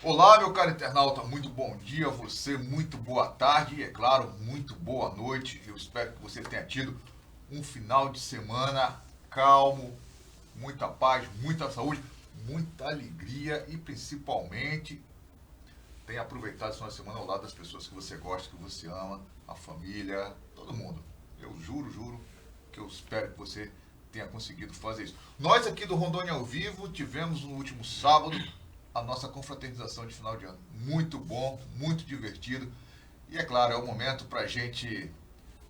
Olá, meu caro internauta, muito bom dia a você, muito boa tarde e, é claro, muito boa noite. Eu espero que você tenha tido um final de semana calmo, muita paz, muita saúde, muita alegria e, principalmente, tenha aproveitado esse final de semana ao lado das pessoas que você gosta, que você ama, a família, todo mundo. Eu juro que eu espero que você tenha conseguido fazer isso. Nós aqui do Rondônia ao Vivo tivemos no último sábado a nossa confraternização de final de ano. Muito bom, muito divertido. E é claro, é o momento para a gente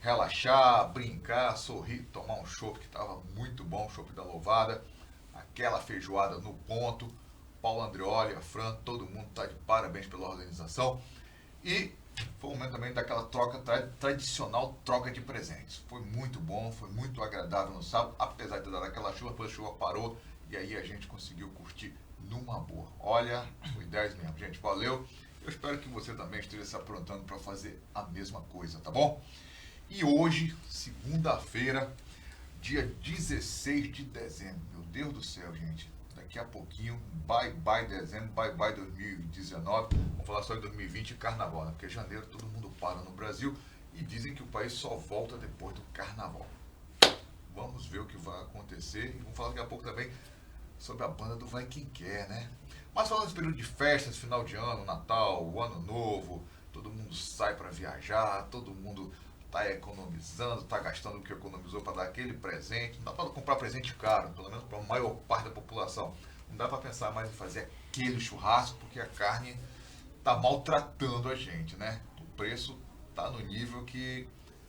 relaxar, brincar, sorrir, tomar um chopp que estava muito bom, o chopp da Louvada, aquela feijoada no ponto. Paulo Andreoli, a Fran, todo mundo está de parabéns pela organização. E foi um momento também daquela tradicional troca de presentes. Foi muito bom, foi muito agradável no sábado, apesar de dar aquela chuva, depois a chuva parou e aí a gente conseguiu curtir numa boa. Olha, foi 10 mesmo, gente, valeu. Eu espero que você também esteja se aprontando para fazer a mesma coisa, tá bom? E hoje, segunda-feira, dia 16 de dezembro, meu Deus do céu, gente, daqui a pouquinho, bye dezembro, bye 2019, vamos falar só em 2020 e carnaval, né? Porque janeiro todo mundo para no Brasil e dizem que o país só volta depois do carnaval. Vamos ver o que vai acontecer e vamos falar daqui a pouco também sobre a banda do Vai Quem Quer, né? Mas falando desse período de festas, final de ano, Natal, o Ano Novo, todo mundo sai para viajar, todo mundo tá economizando, tá gastando o que economizou para dar aquele presente. Não dá para comprar presente caro, pelo menos para a maior parte da população. Não dá para pensar mais em fazer aquele churrasco, porque a carne tá maltratando a gente, né? O preço tá no nível que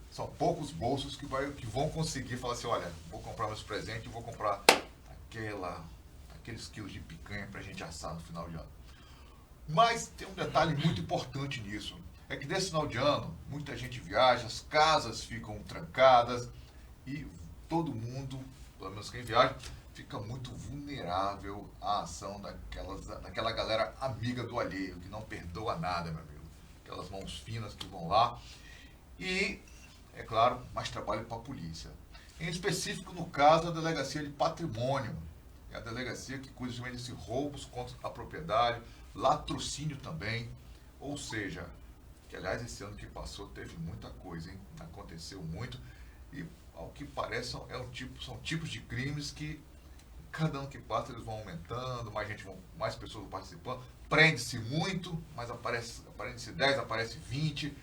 são poucos bolsos que vão conseguir falar assim, olha, vou comprar meus presentes e vou comprar aqueles quilos de picanha pra gente assar no final de ano. Mas tem um detalhe muito importante nisso. É que nesse final de ano, muita gente viaja, as casas ficam trancadas e todo mundo, pelo menos quem viaja, fica muito vulnerável à ação daquela galera amiga do alheio, que não perdoa nada, meu amigo. Aquelas mãos finas que vão lá. E, é claro, mais trabalho para a polícia. Em específico, no caso, a Delegacia de Patrimônio. É a delegacia que cuida justamente de roubos contra a propriedade, latrocínio também. Ou seja, que aliás esse ano que passou teve muita coisa, hein? Aconteceu muito. E ao que parece são tipos de crimes que cada ano que passa eles vão aumentando, mais pessoas vão participando. Prende-se muito, mas aparece 10, aparece 20.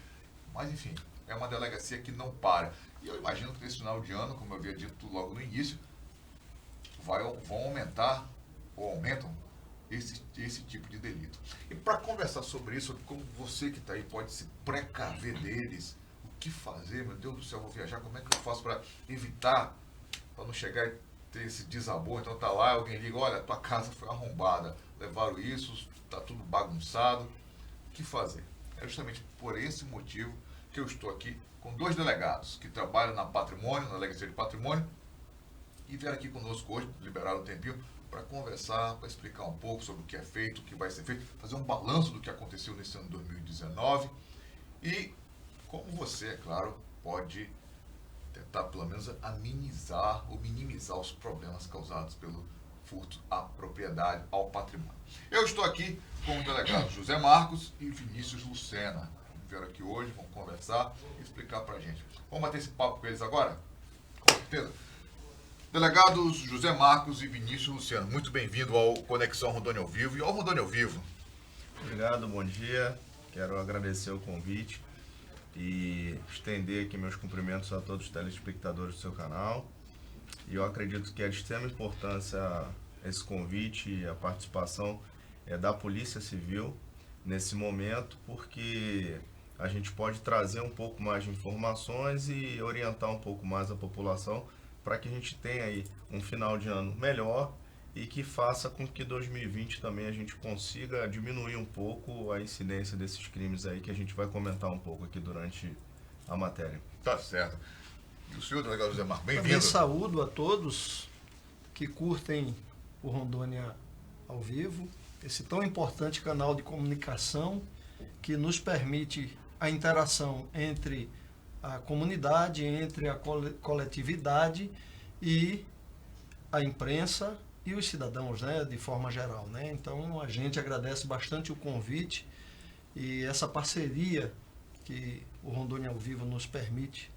Mas enfim, é uma delegacia que não para. E eu imagino que nesse final de ano, como eu havia dito logo no início, vão aumentar ou aumentam esse tipo de delito. E para conversar sobre isso, como você que está aí pode se precaver deles, o que fazer, meu Deus do céu, vou viajar, como é que eu faço para evitar, para não chegar e ter esse desabor, então tá lá, alguém liga, olha, tua casa foi arrombada, levaram isso, tá tudo bagunçado, o que fazer? É justamente por esse motivo que eu estou aqui com dois delegados que trabalham na Patrimônio, na Delegacia de Patrimônio, e vieram aqui conosco hoje, liberaram um tempinho, para conversar, para explicar um pouco sobre o que é feito, o que vai ser feito, fazer um balanço do que aconteceu nesse ano de 2019 e como você, é claro, pode tentar pelo menos amenizar ou minimizar os problemas causados pelo furto à propriedade, ao patrimônio. Eu estou aqui com o delegado José Marcos e Vinícius Lucena. Vieram aqui hoje, vão conversar e explicar para a gente. Vamos bater esse papo com eles agora? Com certeza. Delegados José Marcos e Vinícius Luciano, muito bem-vindo ao Conexão Rondônia ao Vivo e ao Rondônia ao Vivo. Obrigado, bom dia. Quero agradecer o convite e estender aqui meus cumprimentos a todos os telespectadores do seu canal. E eu acredito que é de extrema importância esse convite e a participação da Polícia Civil nesse momento, porque a gente pode trazer um pouco mais de informações e orientar um pouco mais a população para que a gente tenha aí um final de ano melhor e que faça com que 2020 também a gente consiga diminuir um pouco a incidência desses crimes aí que a gente vai comentar um pouco aqui durante a matéria. Tá certo. E o senhor, delegado José Marcos, bem-vindo. Também saúdo a todos que curtem o Rondônia ao Vivo, esse tão importante canal de comunicação que nos permite a interação entre a comunidade, entre a coletividade e a imprensa e os cidadãos, né, de forma geral, né? Então a gente agradece bastante o convite e essa parceria que o Rondônia ao Vivo nos permite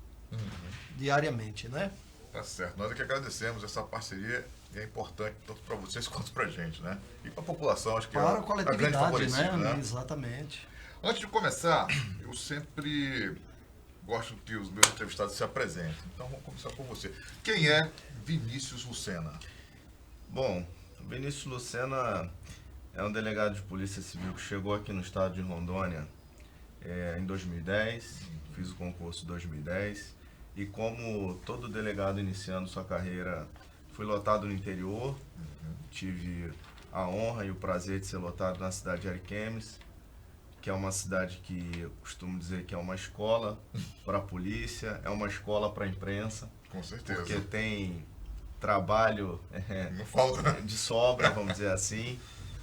diariamente, né? Tá certo. Nós é que agradecemos essa parceria e é importante tanto para vocês quanto para a gente, né? E para a população, acho que Para a grande coletividade, favorecida, né? Exatamente. Antes de começar, eu sempre gosto que os meus entrevistados se apresentem. Então vamos começar por você. Quem é Vinícius Lucena? Bom, Vinícius Lucena é um delegado de Polícia Civil que chegou aqui no estado de Rondônia em 2010, fiz o concurso em 2010 e como todo delegado iniciando sua carreira, fui lotado no interior, tive a honra e o prazer de ser lotado na cidade de Ariquemes, que é uma cidade que eu costumo dizer que é uma escola para a polícia, é uma escola para a imprensa, Com certeza. porque tem trabalho Não falta, né? de sobra, vamos dizer assim,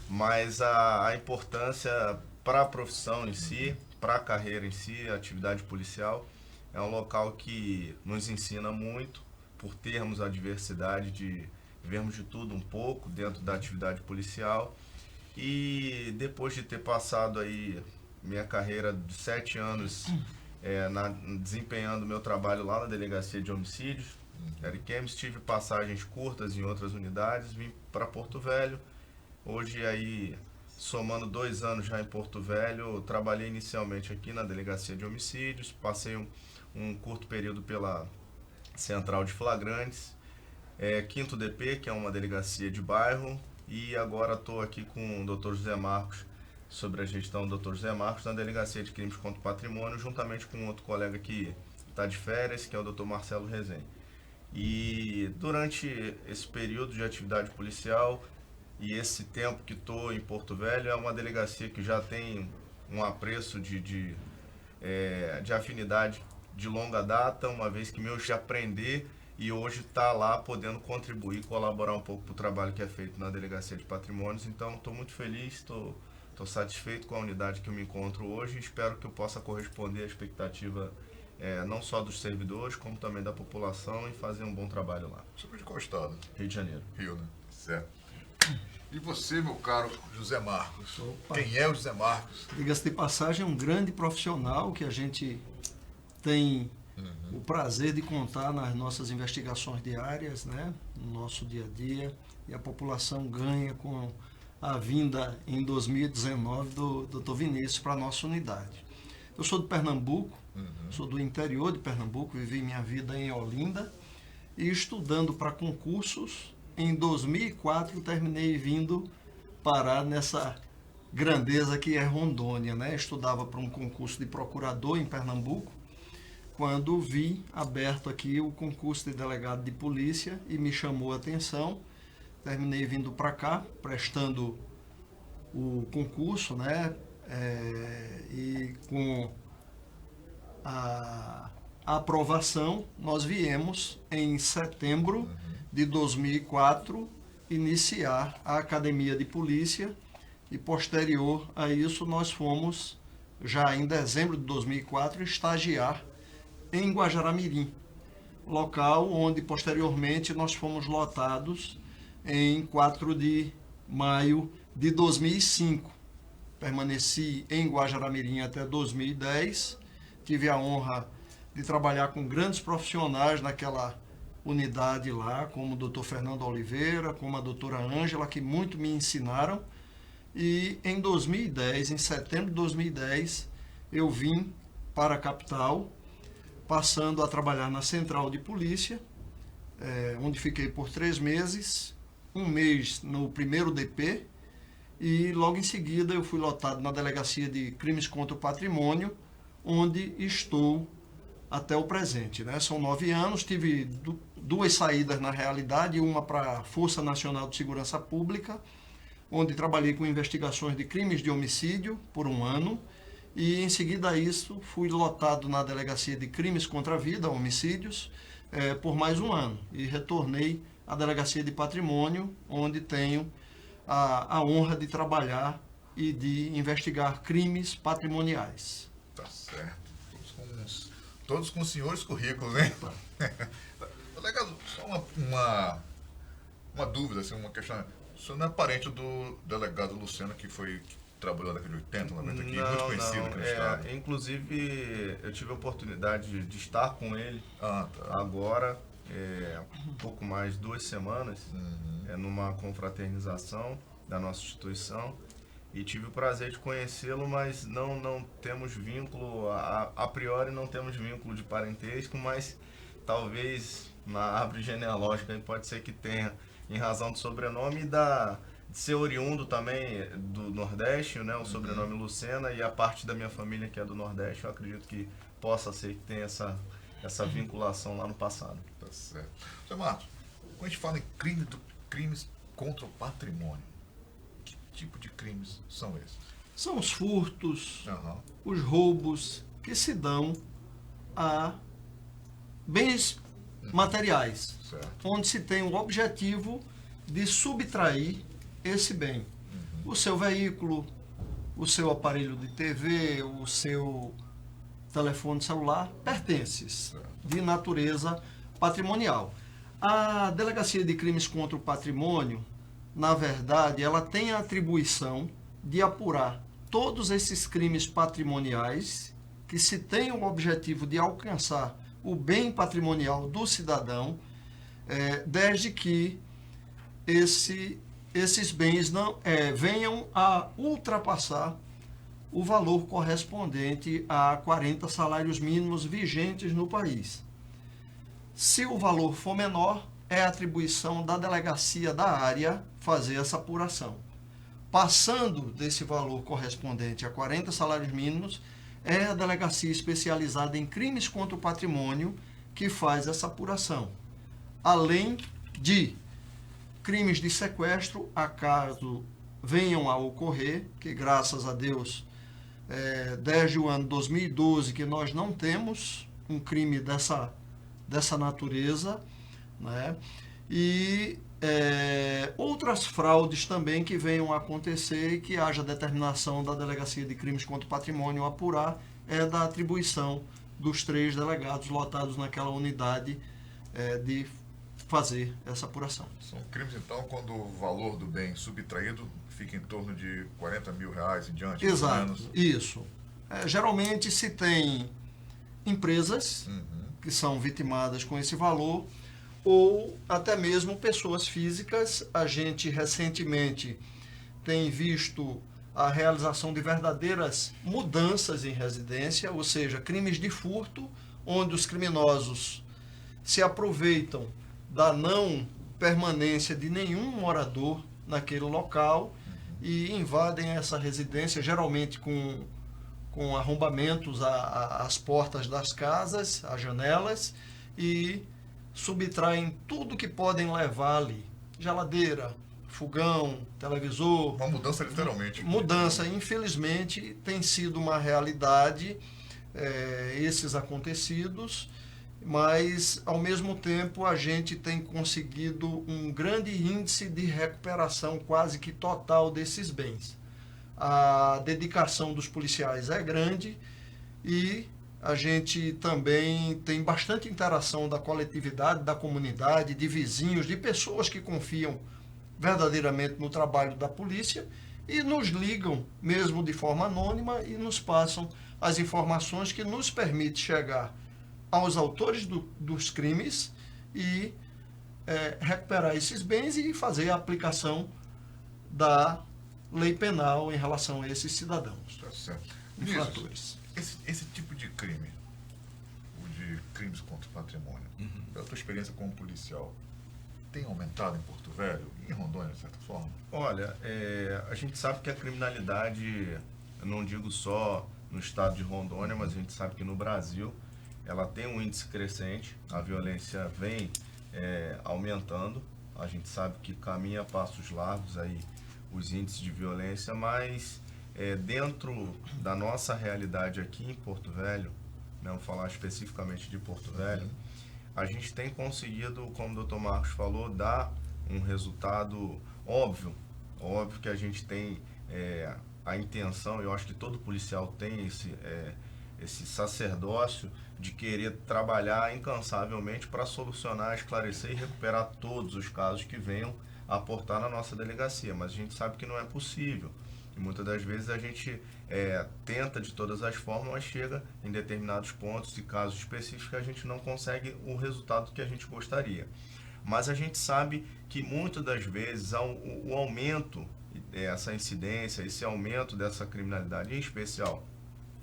mas a importância para a profissão em si, para a carreira em si, a atividade policial, é um local que nos ensina muito por termos a diversidade de vermos de tudo um pouco dentro da atividade policial. E depois de ter passado aí minha carreira de 7 anos desempenhando meu trabalho lá na Delegacia de Homicídios, Ariquemes, tive passagens curtas em outras unidades, vim para Porto Velho. Hoje aí, somando 2 anos já em Porto Velho, trabalhei inicialmente aqui na Delegacia de Homicídios, passei um curto período pela Central de Flagrantes, 5º DP, que é uma delegacia de bairro, e agora estou aqui com o Dr. José Marcos, sobre a gestão do Dr. José Marcos na Delegacia de Crimes contra o Patrimônio, juntamente com outro colega que está de férias, que é o Dr. Marcelo Rezende. E durante esse período de atividade policial e esse tempo que estou em Porto Velho, é uma delegacia que já tem um apreço de afinidade de longa data, uma vez que meu aprender e hoje está lá podendo contribuir, colaborar um pouco para o trabalho que é feito na Delegacia de Patrimônios. Então estou muito feliz, estou satisfeito com a unidade que eu me encontro hoje e espero que eu possa corresponder à expectativa não só dos servidores, como também da população e fazer um bom trabalho lá. Você foi de qual estado? Rio de Janeiro. Rio, né? Certo. E você, meu caro José Marcos? Opa. Quem é o José Marcos? Diga-se de passagem, é um grande profissional que a gente tem o prazer de contar nas nossas investigações diárias, né? No nosso dia a dia, e a população ganha com a vinda em 2019 do Dr. Vinícius para a nossa unidade. Eu sou de Pernambuco, sou do interior de Pernambuco, vivi minha vida em Olinda e estudando para concursos. Em 2004 terminei vindo parar nessa grandeza que é Rondônia, né? Estudava para um concurso de procurador em Pernambuco, quando vi aberto aqui o concurso de delegado de polícia e me chamou a atenção. Terminei vindo para cá, prestando o concurso, né? E com a aprovação, nós viemos em setembro de 2004 iniciar a Academia de Polícia e posterior a isso nós fomos, já em dezembro de 2004, estagiar em Guajará-Mirim, local onde posteriormente nós fomos lotados em 4 de maio de 2005. Permaneci em Guajará-Mirim até 2010, tive a honra de trabalhar com grandes profissionais naquela unidade lá, como o Dr. Fernando Oliveira, como a doutora Ângela, que muito me ensinaram. E em 2010, em setembro de 2010, eu vim para a capital, passando a trabalhar na Central de Polícia, onde fiquei por 3 meses, 1 mês no 1º DP, e logo em seguida eu fui lotado na Delegacia de Crimes contra o Patrimônio, onde estou até o presente, né? São 9 anos, tive 2 saídas na realidade, uma para a Força Nacional de Segurança Pública, onde trabalhei com investigações de crimes de homicídio por 1 ano, e em seguida a isso fui lotado na Delegacia de Crimes contra a Vida, homicídios, por mais 1 ano, e retornei à Delegacia de Patrimônio, onde tenho a honra de trabalhar e de investigar crimes patrimoniais. Tá certo. Todos com os senhores currículos, hein? Legal, só uma dúvida, assim, uma questão. O senhor não é parente do delegado Lucena, que trabalhou na década de 80, 90 aqui, muito conhecido aqui no estado. Inclusive, eu tive a oportunidade de estar com ele Tá. agora, um pouco mais de 2 semanas, numa confraternização da nossa instituição. E tive o prazer de conhecê-lo, mas não temos vínculo, a priori não temos vínculo de parentesco, mas talvez na árvore genealógica aí pode ser que tenha, em razão do sobrenome e de ser oriundo também do Nordeste, né, o sobrenome Lucena, e a parte da minha família que é do Nordeste, eu acredito que possa ser que tenha essa vinculação lá no passado. Tá certo. Seu Marcos, quando a gente fala em crimes contra o patrimônio, tipo de crimes são esses? São os furtos, Aham. os roubos que se dão a bens materiais, Certo. onde se tem o objetivo de subtrair esse bem. O seu veículo, o seu aparelho de TV, o seu telefone celular, pertences de natureza patrimonial. A Delegacia de Crimes contra o Patrimônio, na verdade, ela tem a atribuição de apurar todos esses crimes patrimoniais que se tem o objetivo de alcançar o bem patrimonial do cidadão, desde que esses bens não venham a ultrapassar o valor correspondente a 40 salários mínimos vigentes no país. Se o valor for menor, é atribuição da delegacia da área fazer essa apuração. Passando desse valor correspondente a 40 salários mínimos, é a delegacia especializada em crimes contra o patrimônio que faz essa apuração. Além de crimes de sequestro, acaso venham a ocorrer, que graças a Deus, desde o ano 2012 que nós não temos um crime dessa natureza, né? E outras fraudes também que venham a acontecer e que haja determinação da Delegacia de Crimes contra o Patrimônio apurar, da atribuição dos 3 delegados lotados naquela unidade de fazer essa apuração. São crimes, então, quando o valor do bem subtraído fica em torno de R$40 mil em diante. Exato, isso. Geralmente se tem empresas que são vitimadas com esse valor, ou até mesmo pessoas físicas. A gente recentemente tem visto a realização de verdadeiras mudanças em residência, ou seja, crimes de furto, onde os criminosos se aproveitam da não permanência de nenhum morador naquele local e invadem essa residência, geralmente com arrombamentos às portas das casas, às janelas, e subtraem tudo que podem levar ali. Geladeira, fogão, televisor. Uma mudança literalmente. Mudança, infelizmente, tem sido uma realidade esses acontecidos, mas, ao mesmo tempo, a gente tem conseguido um grande índice de recuperação quase que total desses bens. A dedicação dos policiais é grande e a gente também tem bastante interação da coletividade, da comunidade, de vizinhos, de pessoas que confiam verdadeiramente no trabalho da polícia e nos ligam, mesmo de forma anônima, e nos passam as informações que nos permitem chegar aos autores dos crimes e recuperar esses bens e fazer a aplicação da lei penal em relação a esses cidadãos. Tá certo. Infratores. Esse tipo de crime, o de crimes contra o patrimônio, pela tua experiência como policial, tem aumentado em Porto Velho e em Rondônia, de certa forma? Olha, a gente sabe que a criminalidade, eu não digo só no estado de Rondônia, mas a gente sabe que no Brasil ela tem um índice crescente, a violência vem aumentando, a gente sabe que caminha a passos largos aí os índices de violência, mas dentro da nossa realidade aqui em Porto Velho, né, vou falar especificamente de Porto Velho, a gente tem conseguido, como o Dr. Marcos falou, dar um resultado óbvio que a gente tem a intenção, eu acho que todo policial tem esse sacerdócio de querer trabalhar incansavelmente para solucionar, esclarecer e recuperar todos os casos que venham a aportar na nossa delegacia, mas a gente sabe que não é possível. E muitas das vezes a gente tenta de todas as formas, mas chega em determinados pontos e casos específicos que a gente não consegue o resultado que a gente gostaria. Mas a gente sabe que muitas das vezes o aumento dessa incidência, esse aumento dessa criminalidade, em especial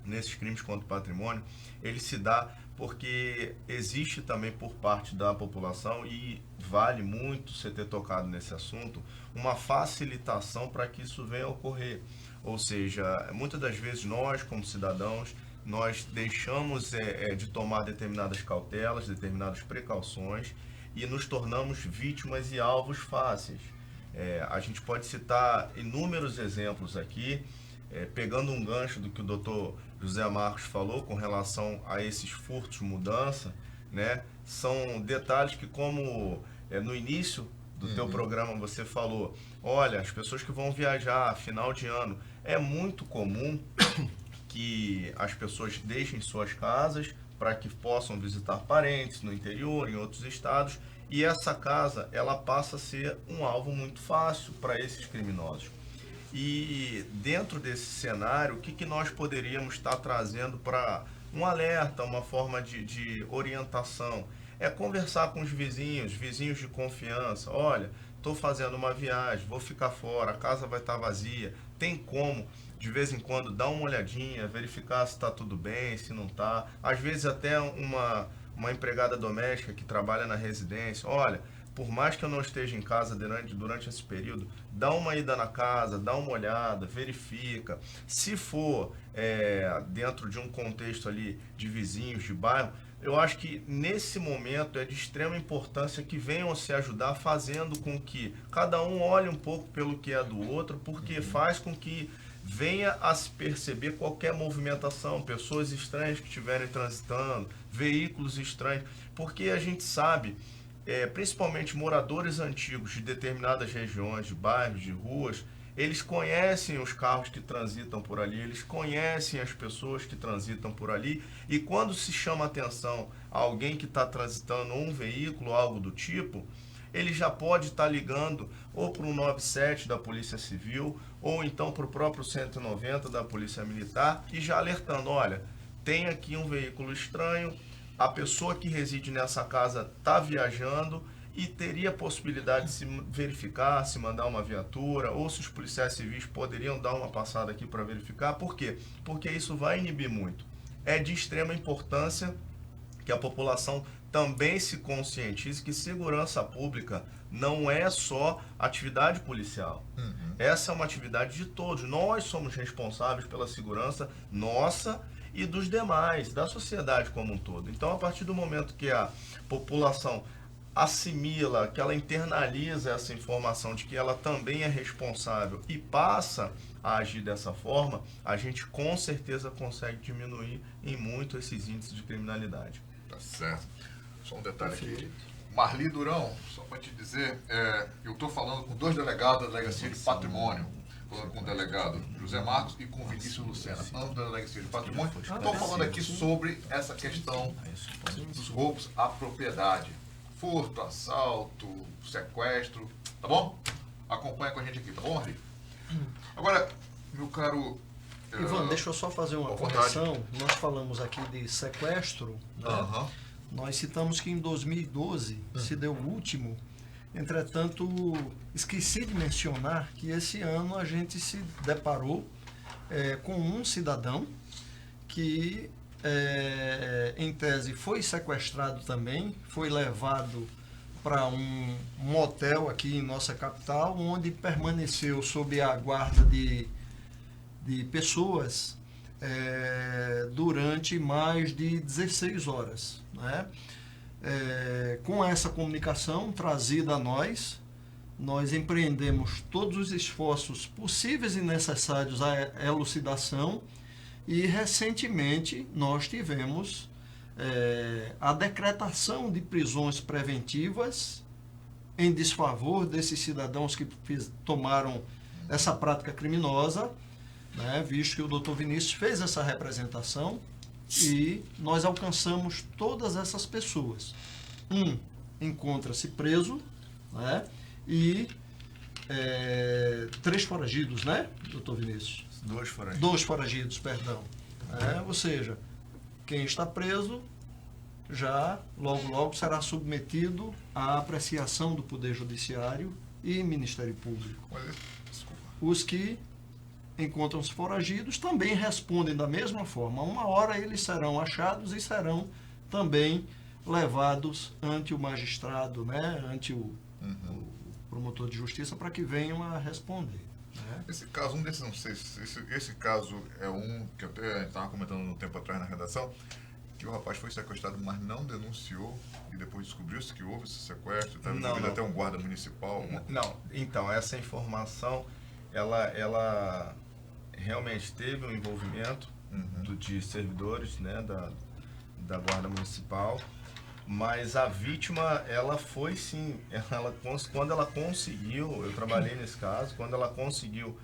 nesses crimes contra o patrimônio, ele se dá porque existe também por parte da população, e vale muito você ter tocado nesse assunto, uma facilitação para que isso venha a ocorrer. Ou seja, muitas das vezes nós, como cidadãos, nós deixamos de tomar determinadas cautelas, determinadas precauções e nos tornamos vítimas e alvos fáceis. A gente pode citar inúmeros exemplos aqui, pegando um gancho do que o doutor José Marcos falou com relação a esses furtos mudança, né? São detalhes que, como no início do teu programa você falou, olha, as pessoas que vão viajar final de ano, é muito comum que as pessoas deixem suas casas para que possam visitar parentes no interior, em outros estados, e essa casa ela passa a ser um alvo muito fácil para esses criminosos. E dentro desse cenário, o que nós poderíamos estar trazendo para um alerta, uma forma de orientação? É conversar com os vizinhos de confiança. Olha, estou fazendo uma viagem, vou ficar fora, a casa vai estar vazia. Tem como, de vez em quando, dar uma olhadinha, verificar se está tudo bem, se não está. Às vezes até uma empregada doméstica que trabalha na residência. Olha, por mais que eu não esteja em casa durante esse período, dá uma ida na casa, dá uma olhada, verifica. Se for dentro de um contexto ali de vizinhos, de bairro, eu acho que nesse momento é de extrema importância que venham a se ajudar, fazendo com que cada um olhe um pouco pelo que é do outro, porque faz com que venha a se perceber qualquer movimentação, pessoas estranhas que estiverem transitando, veículos estranhos, porque a gente sabe, principalmente moradores antigos de determinadas regiões, de bairros, de ruas, eles conhecem os carros que transitam por ali, eles conhecem as pessoas que transitam por ali, e quando se chama atenção a alguém que está transitando um veículo, algo do tipo, ele já pode estar ligando ou para o 97 da Polícia Civil, ou então para o próprio 190 da Polícia Militar, e já alertando, olha, tem aqui um veículo estranho, a pessoa que reside nessa casa está viajando e teria possibilidade de se verificar, se mandar uma viatura, ou se os policiais civis poderiam dar uma passada aqui para verificar. Por quê? Porque isso vai inibir muito. É de extrema importância que a população também se conscientize que segurança pública não é só atividade policial. Essa é uma atividade de todos. Nós somos responsáveis pela segurança nossa e dos demais, da sociedade como um todo. Então, a partir do momento que a população assimila, que ela internaliza essa informação de que ela também é responsável e passa a agir dessa forma, a gente com certeza consegue diminuir em muito esses índices de criminalidade. Tá certo. Só um detalhe aqui. Marli Durão, só para te dizer, eu estou falando com dois delegados da Delegacia de Patrimônio, falando com o delegado José Marcos e com o Vinícius Lucena, ambos da Delegacia de Patrimônio. Estou falando aqui sobre essa questão dos roubos à propriedade. Furto, assalto, sequestro, tá bom? Acompanha com a gente aqui, tá bom, Marli? Agora, meu caro... Ivan, deixa eu só fazer uma correção. Nós falamos aqui de sequestro, né? Nós citamos que em 2012 se deu o último. Entretanto, esqueci de mencionar que esse ano a gente se deparou com um cidadão que, em tese, foi sequestrado também, foi levado para um motel aqui em nossa capital, onde permaneceu sob a guarda de pessoas durante mais de 16 horas. Né? Com essa comunicação trazida a nós empreendemos todos os esforços possíveis e necessários à elucidação e recentemente nós tivemos a decretação de prisões preventivas em desfavor desses cidadãos que tomaram essa prática criminosa, né? Visto que o doutor Vinícius fez essa representação e nós alcançamos todas essas pessoas. Um encontra-se preso, né? E 3 foragidos, né, doutor Vinícius? 2 foragidos. 2 foragidos, perdão. Ou seja, quem está preso já logo será submetido à apreciação do Poder Judiciário e Ministério Público. Desculpa. Os que encontram-se foragidos também respondem da mesma forma. Uma hora eles serão achados e serão também levados ante o magistrado, né, ante o promotor de justiça, para que venham a responder. Né? Esse caso, um desses, não sei se esse caso é um que até a gente estava comentando um tempo atrás na redação, que o rapaz foi sequestrado, mas não denunciou, e depois descobriu-se que houve esse sequestro, estava envolvido até um guarda municipal. Não, então, essa informação, ela realmente teve um envolvimento de servidores, né, da Guarda Municipal, mas a vítima, ela foi sim, quando ela conseguiu, eu trabalhei nesse caso, quando ela conseguiu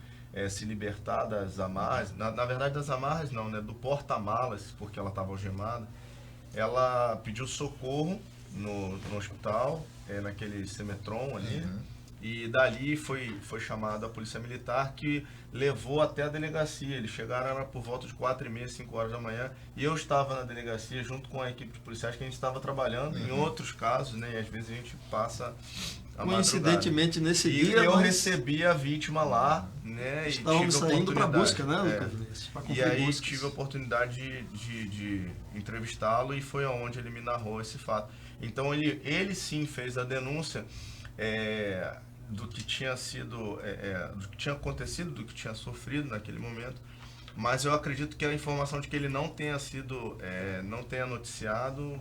se libertar das amarras, na verdade das amarras não, né, do porta-malas, porque ela estava algemada, ela pediu socorro no hospital, naquele Semetron ali, e dali foi chamada a polícia militar, que levou até a delegacia. Eles chegaram era por volta de 4h30, 5 horas da manhã, e eu estava na delegacia junto com a equipe de policiais, que a gente estava trabalhando em outros casos, né, e às vezes a gente passa a coincidentemente madrugada. Nesse e dia eu recebi a vítima lá, né, e estávamos tive a saindo para oportunidade, busca, né, doutor Vinícius? E aí tive a oportunidade de entrevistá-lo, e foi onde ele me narrou esse fato. Então ele sim fez a denúncia do que tinha sido, do que tinha acontecido, do que tinha sofrido naquele momento, mas eu acredito que a informação de que ele não tenha sido, não tenha noticiado,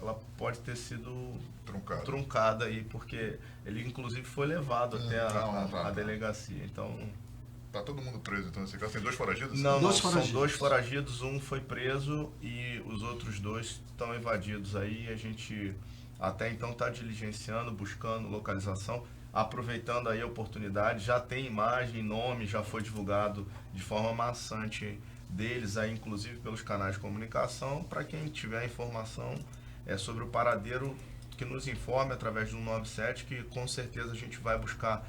ela pode ter sido truncada aí, porque ele inclusive foi levado até a delegacia. Então, tá todo mundo preso, então nesse caso tem 2 foragidos? Não, são 2 foragidos, um foi preso e os outros 2 estão evadidos aí. A gente até então está diligenciando, buscando localização, aproveitando aí a oportunidade. Já tem imagem, nome, já foi divulgado de forma maçante deles aí, inclusive pelos canais de comunicação. Para quem tiver informação sobre o paradeiro, que nos informe através do 197, que com certeza a gente vai buscar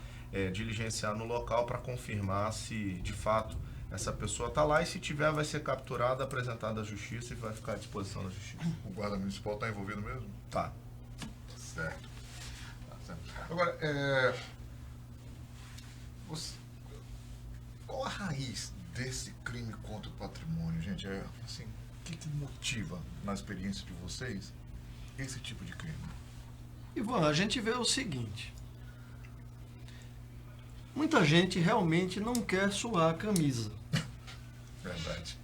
diligenciar no local para confirmar se de fato essa pessoa está lá, e se tiver vai ser capturada, apresentada à justiça e vai ficar à disposição da justiça. O guarda municipal está envolvido mesmo? Tá. Certo. Agora, qual a raiz desse crime contra o patrimônio, gente? Assim, o que motiva, na experiência de vocês, esse tipo de crime? Ivan, a gente vê o seguinte: muita gente realmente não quer suar a camisa. Verdade.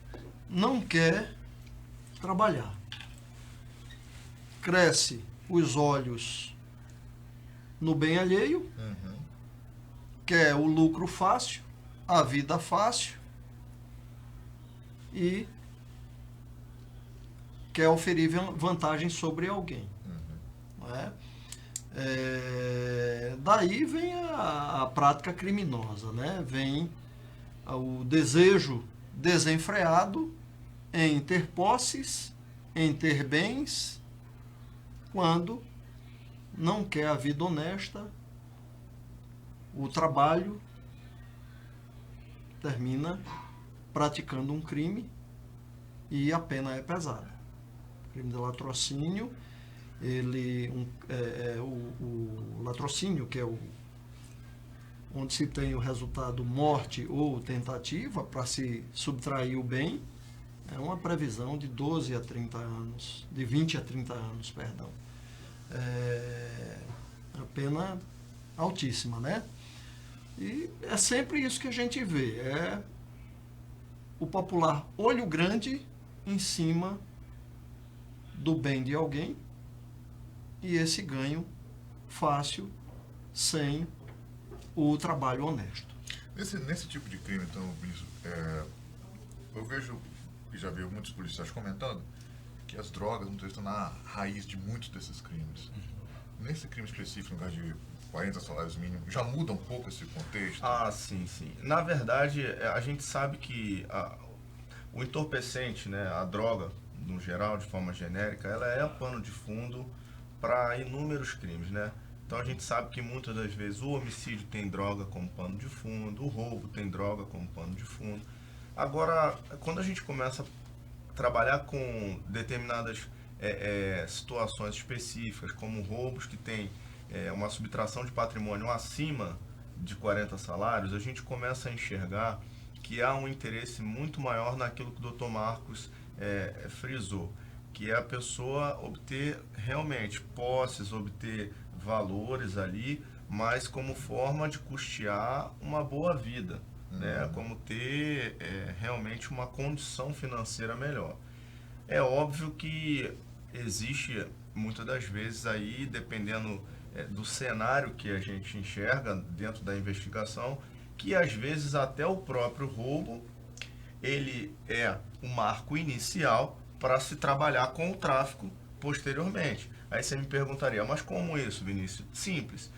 Não quer trabalhar. Cresce os olhos no bem alheio, quer o lucro fácil, a vida fácil, e quer oferir vantagem sobre alguém. Não é? Daí vem a prática criminosa, né? Vem o desejo desenfreado em ter posses, em ter bens, quando não quer a vida honesta, o trabalho termina praticando um crime e a pena é pesada. O crime de latrocínio, o latrocínio, que é onde se tem o resultado morte ou tentativa para se subtrair o bem, é uma previsão de 12 a 30 anos, de 20 a 30 anos, perdão. A pena altíssima, né? E é sempre isso que a gente vê, o popular olho grande em cima do bem de alguém e esse ganho fácil, sem o trabalho honesto. Nesse tipo de crime, então, eu vejo, e já vi muitos policiais comentando, que as drogas muitas vezes estão na raiz de muitos desses crimes. Nesse crime específico, no caso de 40 salários mínimos, já muda um pouco esse contexto? Ah, sim, sim. Na verdade, a gente sabe que o entorpecente, né, a droga, no geral, de forma genérica, ela é pano de fundo para inúmeros crimes, né? Então a gente sabe que muitas das vezes o homicídio tem droga como pano de fundo, o roubo tem droga como pano de fundo. Agora, quando a gente começa a trabalhar com determinadas situações específicas, como roubos que tem uma subtração de patrimônio acima de 40 salários, a gente começa a enxergar que há um interesse muito maior naquilo que o Dr. Marcos frisou, que é a pessoa obter realmente posses, obter valores ali, mas como forma de custear uma boa vida, né? Como ter realmente uma condição financeira melhor. É óbvio que existe muitas das vezes aí, dependendo do cenário que a gente enxerga dentro da investigação, que às vezes até o próprio roubo ele é um marco inicial para se trabalhar com o tráfico posteriormente. Aí você me perguntaria, mas como isso, Vinícius? Simples.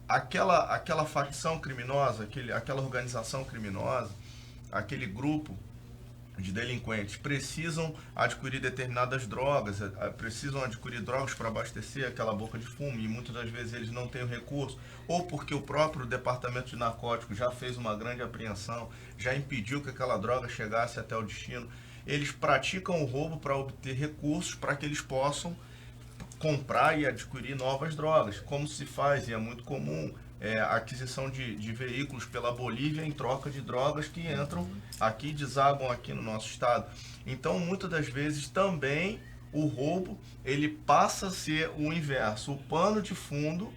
Aquela facção criminosa, aquela organização criminosa, aquele grupo de delinquentes precisam adquirir determinadas drogas, precisam adquirir drogas para abastecer aquela boca de fumo, e muitas das vezes eles não têm o recurso, ou porque o próprio departamento de narcóticos já fez uma grande apreensão, já impediu que aquela droga chegasse até o destino. Eles praticam o roubo para obter recursos para que eles possam comprar e adquirir novas drogas, como se faz, e é muito comum, a aquisição de veículos pela Bolívia em troca de drogas que entram aqui, desagam aqui no nosso estado. Então, muitas das vezes também o roubo ele passa a ser o inverso, o pano de fundo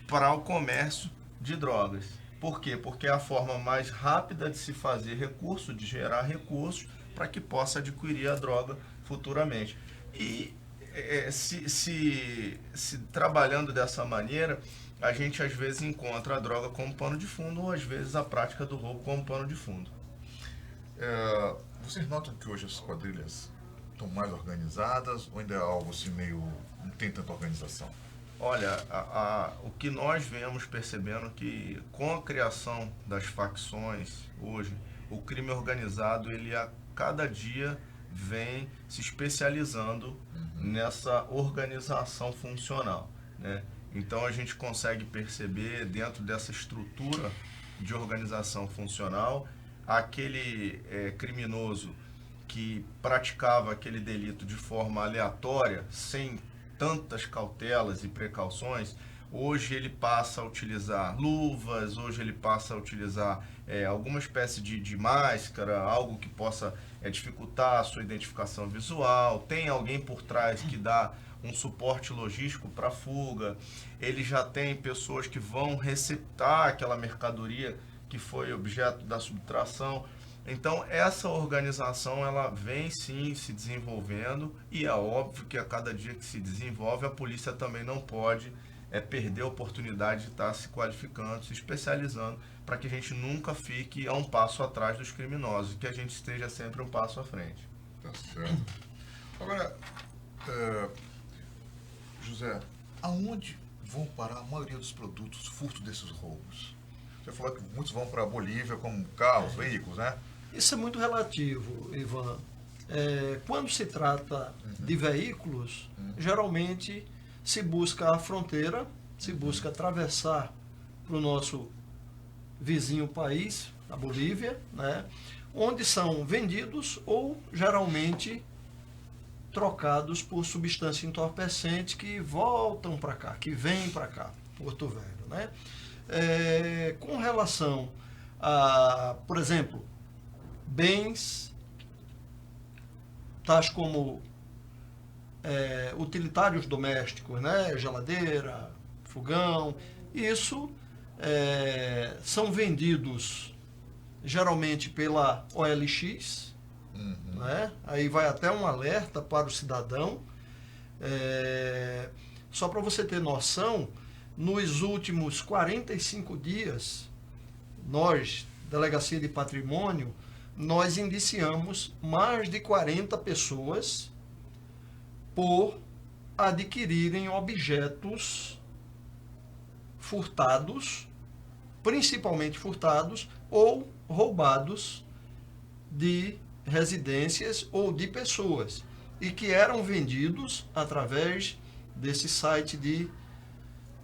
para o comércio de drogas. Por quê? Porque é a forma mais rápida de se fazer recurso, de gerar recursos para que possa adquirir a droga futuramente. E se trabalhando dessa maneira, a gente às vezes encontra a droga como pano de fundo, ou às vezes a prática do roubo como pano de fundo. Vocês notam que hoje as quadrilhas estão mais organizadas, ou ainda é algo assim meio... não tem tanta organização? Olha, o que nós vemos percebendo que com a criação das facções hoje, o crime organizado ele a cada dia vem se especializando nessa organização funcional, né? Então a gente consegue perceber dentro dessa estrutura de organização funcional aquele criminoso que praticava aquele delito de forma aleatória, sem tantas cautelas e precauções, hoje ele passa a utilizar luvas, hoje ele passa a utilizar alguma espécie de máscara, algo que possa dificultar a sua identificação visual, tem alguém por trás que dá um suporte logístico para a fuga, ele já tem pessoas que vão receptar aquela mercadoria que foi objeto da subtração. Então essa organização ela vem sim se desenvolvendo, e é óbvio que a cada dia que se desenvolve a polícia também não pode perder a oportunidade de estar se qualificando, se especializando, para que a gente nunca fique a um passo atrás dos criminosos, que a gente esteja sempre um passo à frente. Tá certo. Agora, José, aonde vão parar a maioria dos produtos, furto desses roubos? Você falou que muitos vão para a Bolívia como carros, veículos, né? Isso é muito relativo, Ivan. Quando se trata de veículos, geralmente se busca a fronteira, se busca atravessar para o nosso vizinho país, a Bolívia, né? Onde são vendidos ou geralmente trocados por substância entorpecente que voltam para cá, que vêm para cá, Porto Velho, né? Com relação a, por exemplo, bens tais como utilitários domésticos, né? Geladeira, fogão, isso são vendidos geralmente pela OLX, né? Aí vai até um alerta para o cidadão. Só para você ter noção, nos últimos 45 dias, nós, Delegacia de Patrimônio, nós indiciamos mais de 40 pessoas por adquirirem objetos furtados, principalmente furtados ou roubados de residências ou de pessoas e que eram vendidos através desse site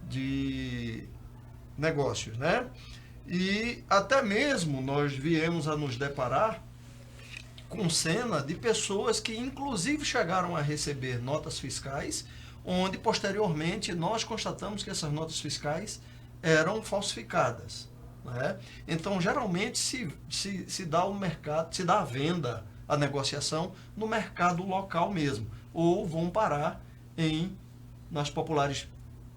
de negócios, né? E até mesmo nós viemos a nos deparar com cena de pessoas que inclusive chegaram a receber notas fiscais, onde posteriormente nós constatamos que essas notas fiscais eram falsificadas, né? Então geralmente se dá o mercado, se dá a venda, a negociação no mercado local mesmo, ou vão parar nas populares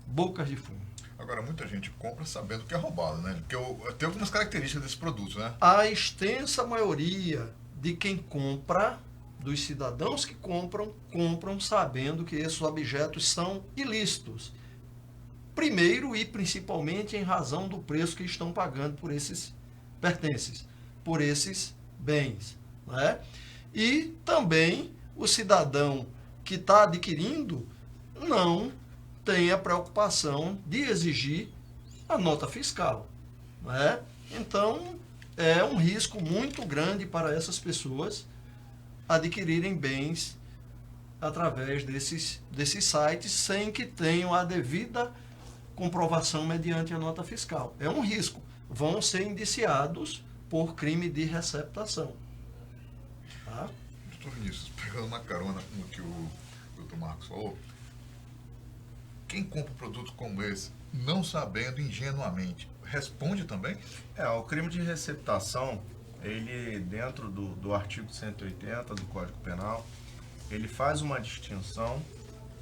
bocas de fumo. Agora, muita gente compra sabendo que é roubado, né? Porque tem algumas características desse produto, né? A extensa maioria de quem compra, dos cidadãos que compram sabendo que esses objetos são ilícitos. Primeiro e principalmente em razão do preço que estão pagando por esses pertences, por esses bens, né? E também o cidadão que está adquirindo não tem a preocupação de exigir a nota fiscal, né? Então, é um risco muito grande para essas pessoas adquirirem bens através desses sites sem que tenham a devida comprovação mediante a nota fiscal. É um risco. Vão ser indiciados por crime de receptação. Tá? Doutor Vinícius, pegando uma carona com o que o Dr. Marcos falou, quem compra um produto como esse, não sabendo ingenuamente, responde também? O crime de receptação, ele dentro do artigo 180 do Código Penal, ele faz uma distinção,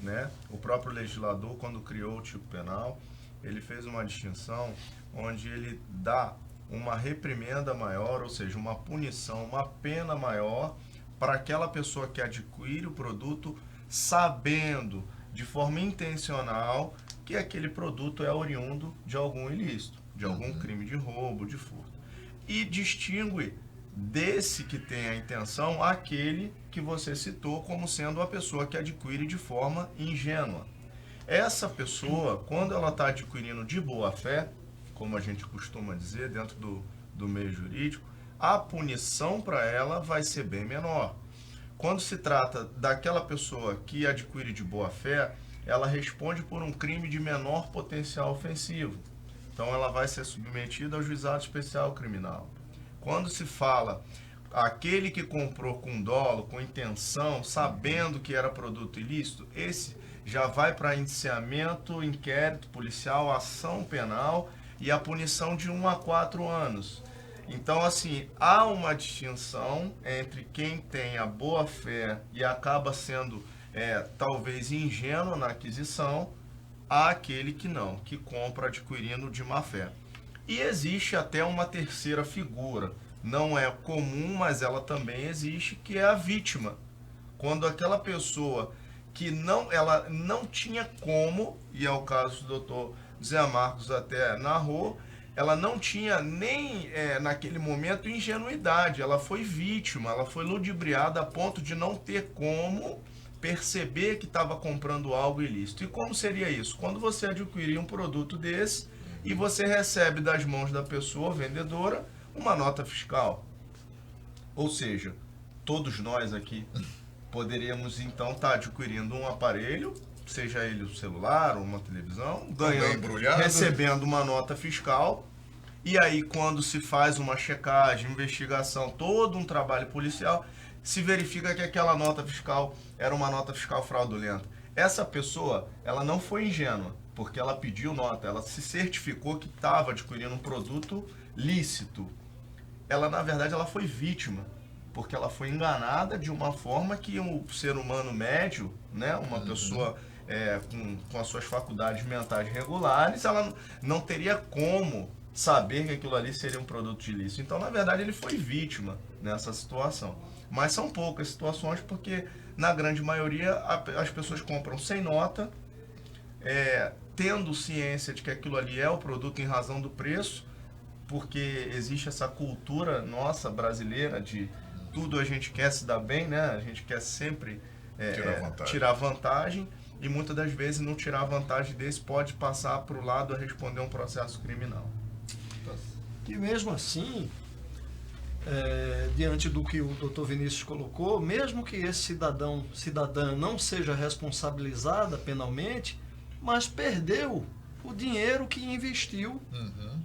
né? O próprio legislador, quando criou o tipo penal, ele fez uma distinção onde ele dá uma reprimenda maior, ou seja, uma punição, uma pena maior para aquela pessoa que adquire o produto sabendo de forma intencional que aquele produto é oriundo de algum ilícito, de algum crime de roubo, de furto. E distingue desse que tem a intenção aquele que você citou como sendo a pessoa que adquire de forma ingênua. Essa pessoa, quando ela está adquirindo de boa fé, como a gente costuma dizer dentro do meio jurídico, a punição para ela vai ser bem menor. Quando se trata daquela pessoa que adquire de boa fé, ela responde por um crime de menor potencial ofensivo. Então ela vai ser submetida ao juizado especial criminal. Quando se fala aquele que comprou com dolo, com intenção, sabendo que era produto ilícito, esse já vai para indiciamento, inquérito policial, ação penal e a punição de 1 a 4 anos. Então, assim, há uma distinção entre quem tem a boa fé e acaba sendo, talvez, ingênuo na aquisição, a aquele que não, que compra adquirindo de má fé. E existe até uma terceira figura, não é comum, mas ela também existe, que é a vítima. Quando aquela pessoa que ela não tinha como, e é o caso do doutor Zé Marcos até narrou, ela não tinha nem naquele momento ingenuidade, ela foi vítima, ela foi ludibriada a ponto de não ter como perceber que estava comprando algo ilícito. E como seria isso? Quando você adquirir um produto desse e você recebe das mãos da pessoa vendedora uma nota fiscal. Ou seja, todos nós aqui poderíamos então estar adquirindo um aparelho, seja ele o celular ou uma televisão, recebendo uma nota fiscal, e aí quando se faz uma checagem, investigação, todo um trabalho policial, se verifica que aquela nota fiscal era uma nota fiscal fraudulenta. Essa pessoa, ela não foi ingênua, porque ela pediu nota, ela se certificou que estava adquirindo um produto lícito. Ela, na verdade, ela foi vítima, porque ela foi enganada de uma forma que um ser humano médio, né, uma pessoa com as suas faculdades mentais regulares, ela não teria como saber que aquilo ali seria um produto ilícito. Então, na verdade, ele foi vítima nessa situação. Mas são poucas situações, porque na grande maioria as pessoas compram sem nota, tendo ciência de que aquilo ali é o produto em razão do preço, porque existe essa cultura nossa brasileira de tudo a gente quer se dar bem, né? A gente quer sempre tirar vantagem, e muitas das vezes não tirar vantagem desse pode passar para o lado a responder um processo criminal. E mesmo assim, diante do que o doutor Vinícius colocou, mesmo que esse cidadã não seja responsabilizada penalmente, mas perdeu o dinheiro que investiu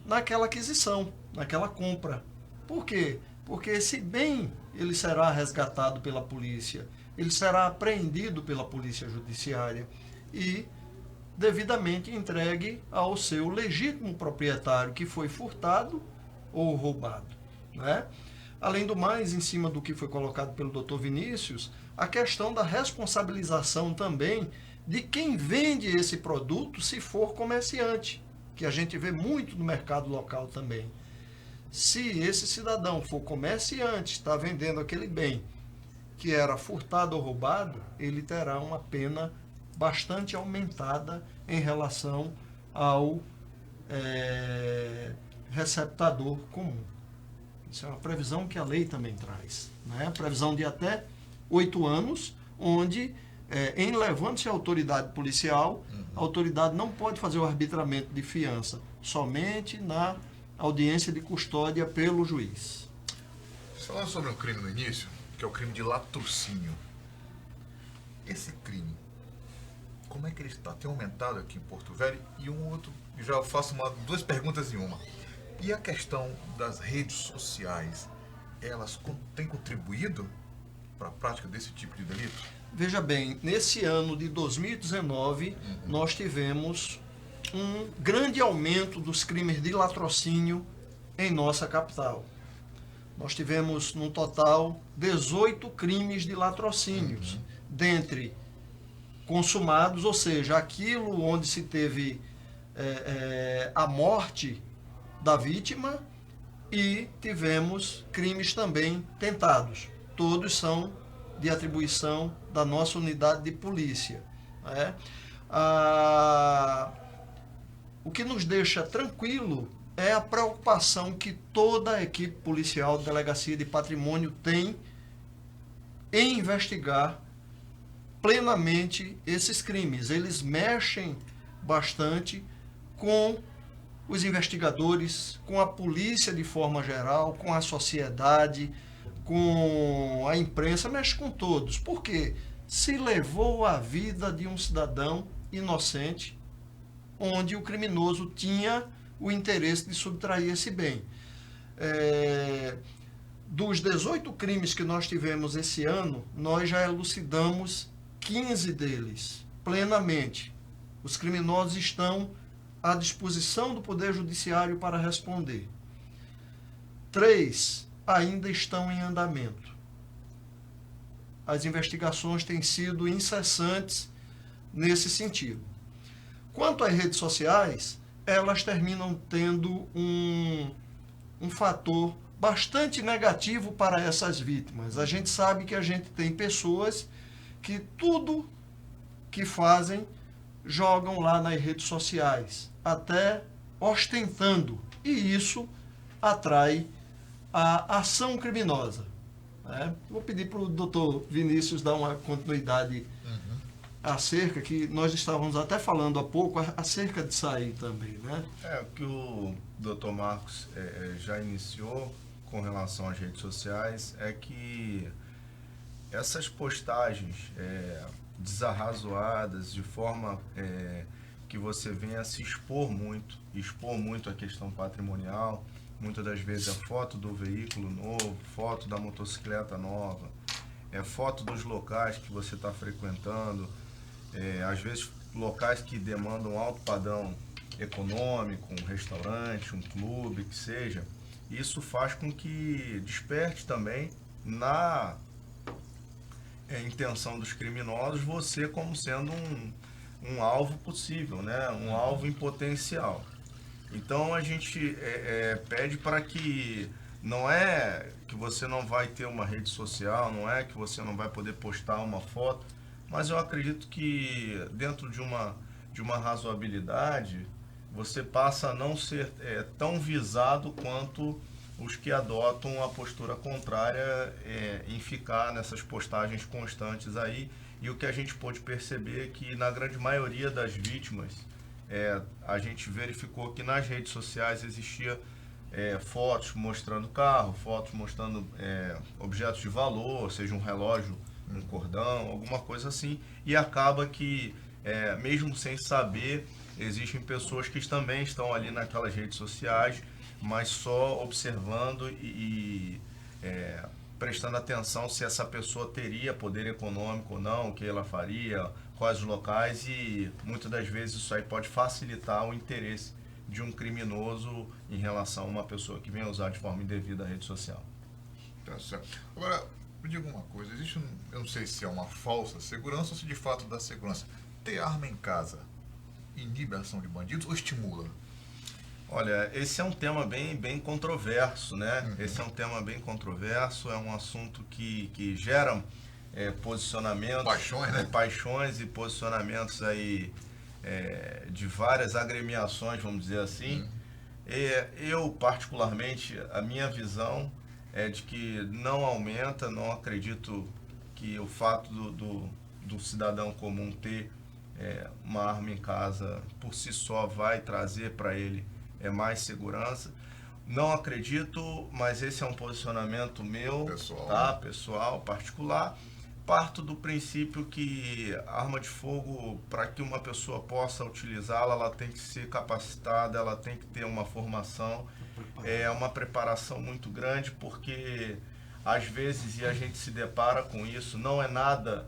naquela aquisição, naquela compra. Por quê? Porque esse bem ele será resgatado pela polícia, ele será apreendido pela polícia judiciária e devidamente entregue ao seu legítimo proprietário que foi furtado ou roubado, né? Além do mais, em cima do que foi colocado pelo Dr. Vinícius, a questão da responsabilização também de quem vende esse produto se for comerciante, que a gente vê muito no mercado local também. Se esse cidadão for comerciante, está vendendo aquele bem que era furtado ou roubado, ele terá uma pena bastante aumentada em relação ao receptador comum. Isso é uma previsão que a lei também traz, né? Previsão de até 8 anos, onde, em levando-se a autoridade policial, a autoridade não pode fazer o arbitramento de fiança, somente na audiência de custódia pelo juiz. Falando sobre um crime no início, que é o crime de latrocínio. Esse crime, como é que ele está? Tem aumentado aqui em Porto Velho? E um outro, já faço duas perguntas em uma. E a questão das redes sociais, elas têm contribuído para a prática desse tipo de delito? Veja bem, nesse ano de 2019, nós tivemos um grande aumento dos crimes de latrocínio em nossa capital. Nós tivemos, no total, 18 crimes de latrocínios, dentre consumados, ou seja, aquilo onde se teve a morte da vítima, e tivemos crimes também tentados. Todos são de atribuição da nossa unidade de polícia, né? O que nos deixa tranquilo é a preocupação que toda a equipe policial da Delegacia de Patrimônio tem em investigar plenamente esses crimes. Eles mexem bastante com os investigadores, com a polícia de forma geral, com a sociedade, com a imprensa, mexe com todos. Porque se levou a vida de um cidadão inocente, onde o criminoso tinha o interesse de subtrair esse bem. Dos 18 crimes que nós tivemos esse ano, nós já elucidamos 15 deles plenamente. Os criminosos estão à disposição do Poder Judiciário para responder. 3 ainda estão em andamento. As investigações têm sido incessantes nesse sentido. Quanto às redes sociais, elas terminam tendo um fator bastante negativo para essas vítimas. A gente sabe que a gente tem pessoas que tudo que fazem jogam lá nas redes sociais, até ostentando, e isso atrai a ação criminosa, né? Vou pedir para o doutor Vinícius dar uma continuidade acerca, que nós estávamos até falando há pouco, acerca disso aí também, né? O que o doutor Marcos já iniciou com relação às redes sociais é que essas postagens desarrazoadas, de forma que você venha a se expor muito a questão patrimonial, muitas das vezes a foto do veículo novo, foto da motocicleta nova, foto dos locais que você está frequentando, às vezes locais que demandam alto padrão econômico, um restaurante, um clube, que seja. Isso faz com que desperte também na intenção dos criminosos você como sendo um alvo possível, né? Um alvo em potencial. Então a gente pede para que não é que você não vai ter uma rede social, não é que você não vai poder postar uma foto, mas eu acredito que dentro de uma razoabilidade você passa a não ser tão visado quanto os que adotam a postura contrária em ficar nessas postagens constantes aí. E o que a gente pôde perceber é que na grande maioria das vítimas, a gente verificou que nas redes sociais existia fotos mostrando carro, fotos mostrando objetos de valor, seja um relógio, um cordão, alguma coisa assim, e acaba que, mesmo sem saber, existem pessoas que também estão ali naquelas redes sociais, mas só observando e prestando atenção se essa pessoa teria poder econômico ou não, o que ela faria, quais os locais, e muitas das vezes isso aí pode facilitar o interesse de um criminoso em relação a uma pessoa que vem usar de forma indevida a rede social. Tá certo. Agora, me diga uma coisa, existe eu não sei se é uma falsa segurança ou se de fato dá segurança. Ter arma em casa inibe a ação de bandidos ou estimula? Olha, esse é um tema bem controverso, né? Esse é um tema bem controverso, é um assunto que gera posicionamentos, Paixões, né? paixões e posicionamentos aí de várias agremiações, vamos dizer assim. Eu, particularmente, a minha visão é de que não aumenta, não acredito que o fato do cidadão comum ter uma arma em casa por si só vai trazer para ele mais segurança. Não acredito, mas esse é um posicionamento meu, pessoal, tá? Pessoal, particular. Parto do princípio que a arma de fogo, para que uma pessoa possa utilizá-la, ela tem que ser capacitada, ela tem que ter uma formação, uma preparação muito grande, porque às vezes, e a gente se depara com isso, não é nada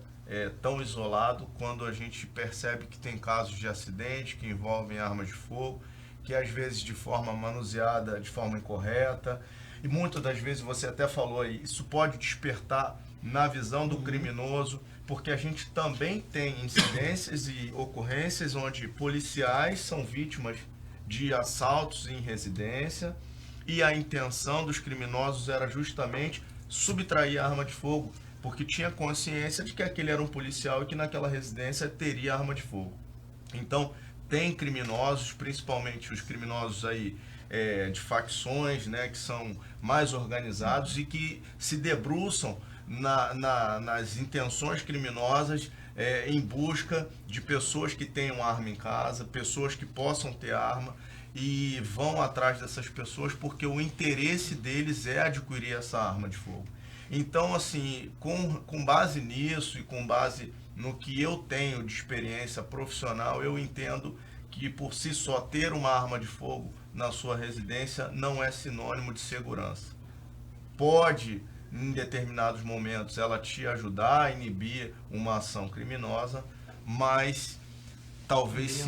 tão isolado quando a gente percebe que tem casos de acidente que envolvem armas de fogo, que às vezes de forma manuseada, de forma incorreta, e muitas das vezes, você até falou aí, isso pode despertar na visão do criminoso, porque a gente também tem incidências e ocorrências onde policiais são vítimas de assaltos em residência e a intenção dos criminosos era justamente subtrair a arma de fogo, porque tinha consciência de que aquele era um policial e que naquela residência teria arma de fogo. Então, tem criminosos, principalmente os criminosos aí de facções, né, que são mais organizados e que se debruçam nas intenções criminosas em busca de pessoas que tenham arma em casa, pessoas que possam ter arma, e vão atrás dessas pessoas porque o interesse deles é adquirir essa arma de fogo. Então, assim, com base nisso e com base no que eu tenho de experiência profissional, eu entendo que por si só ter uma arma de fogo na sua residência não é sinônimo de segurança. Pode, em determinados momentos, ela te ajudar a inibir uma ação criminosa, mas talvez